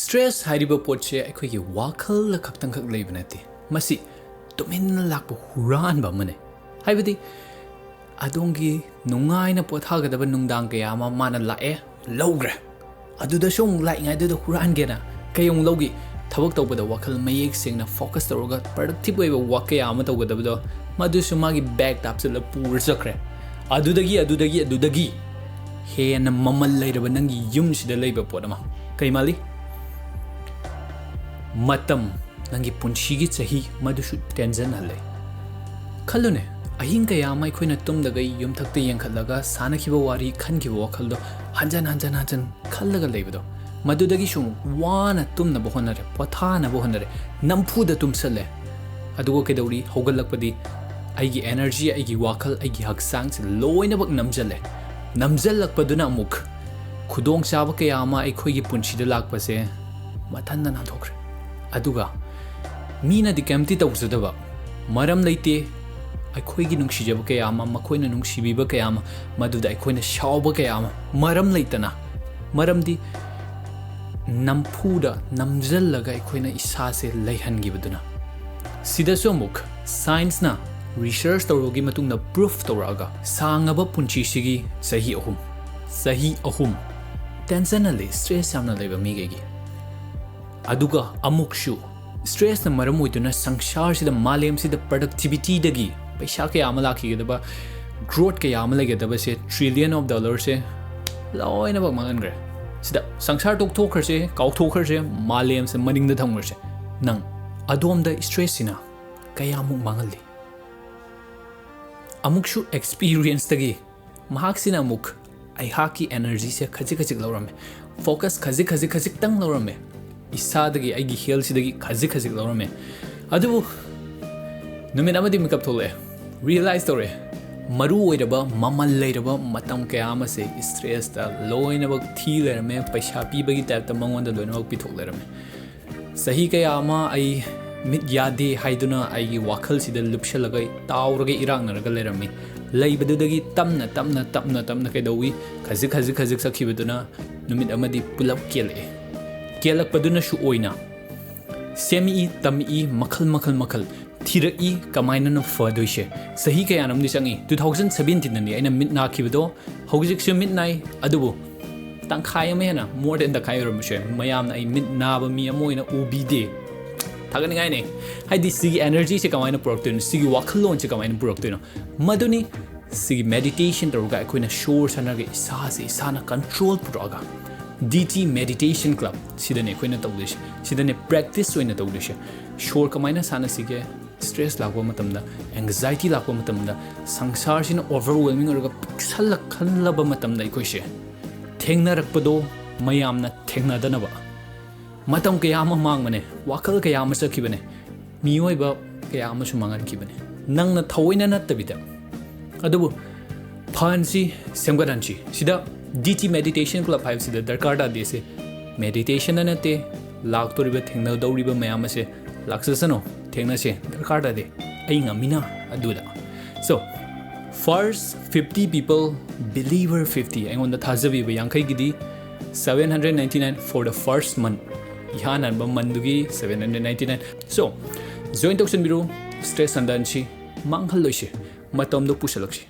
Stress hariba potche akhoi wakhal la khaktang khak leiba nate masi tumin lakpo huranba mane haibadi adongi nungai na pothagadaba nungdang kaya ma mana lae logre aduda song lai ngai du huran gena kayong logi thabak tawbada wakhal mayek singna focus tawga productive oiba work kaya ama tawgadabdo madu sumagi back taps la pur sakre adudagi hena mamal lairaba nangi yum sida leiba podama kai mali matam nangi punshigi chahi madushu tension halle khalune ahin kaya mai khoina tumdaga yum thakte yengkhallaga sana khiba wari khan khiba wakhaldo hanjan khallaga leibado madudagi shum wana tumna bohonare pothana bohonare nampuda tumsalle adugo kedauri hogallakpadi aigi energy aigi wakhal aigi haksang se loina bak namjallakpaduna amuk khudong chaba kaya ma aikhoigi punchida lakpase mathanna na thokre aduga mina dikamti tawzadaba maram leite aikhoigi nungshijaba kaya ma makhoina nungshibiba kaya ma maduda aikhoina shauba kaya ma maram leitana maramdi nampuda namjallaga aikhoina isase leihangibaduna sidasu amuk science na research tawrogi matungna proof tawraga sangaba punchishigi sahi ahum tension ali stress amna leba migegi aduga amukshu stress na maram oiduna sangsar sida malem sida productivity dagi paisa ke amala khigedaba growth ke amala gedaba se trillion of dollars se loina bak mangangre sida sangsar tok thokher se kaw thokher se malem se maning da thamur se nang adom da stress sina kaya muk mangali amukshu experience dagi mahak sina muk ai haki energy se khajik lawrame focus khajik tang lawrame isadagi aigi health sidagi khajik lawrame adu numina amadi makeup thole realize tore maru oiraba mamal leiraba matam kaya ama se stress da loina bak thi lerame paisa pi bagi type ta mangonda loina bak pi thok lerame sahi kaya ama ai mit yade haiduna aigi wakhal sida lupshalaga tawraga irangnaga lerami leibadudagi tamna kaidawi khajik sakhibaduna numit amadi pulap kelakpaduna shu oina semi tami makhal thiraki kamaina na fadoise sahi kaya namni changi 2017 ni aina mit nakhibido hojik se mit nai adubu tangkhai ama hena more than the khai romse mayam ai mit naba mi amoina ubide thagani ngai ne haidi sigi energy se kamaina product sigi wakhalon se kamaina product maduni sigi meditation tawga koina shore sanaga isana control puraga DT meditation club sidane koina tawdish sidane practice oina tawdish shore kamaina sana sige stress lakwa matamda anxiety lakwa matamda sangsar sina overwhelming orga pixal khanlaba matamda ikoise thengnarakpado mayamna thengnadanaba matam kayama mangmane wakhal kayama sakhibane miyoiba kayama sumangan kibane nangna thawoina nattabida adubu phansi semgadanchi sida DT meditation club five sida darkar tade se meditation anate laktoriba thengna dawriba mayama se laksasano thengna se darkar tade ai ngamina aduda so first 50 people believer 50 I on the thazabi ba yankai gidi 799 for the first month ihan anba mandugi 799 so join toxin biru stress andanchi manghal loise matom do pusalakshi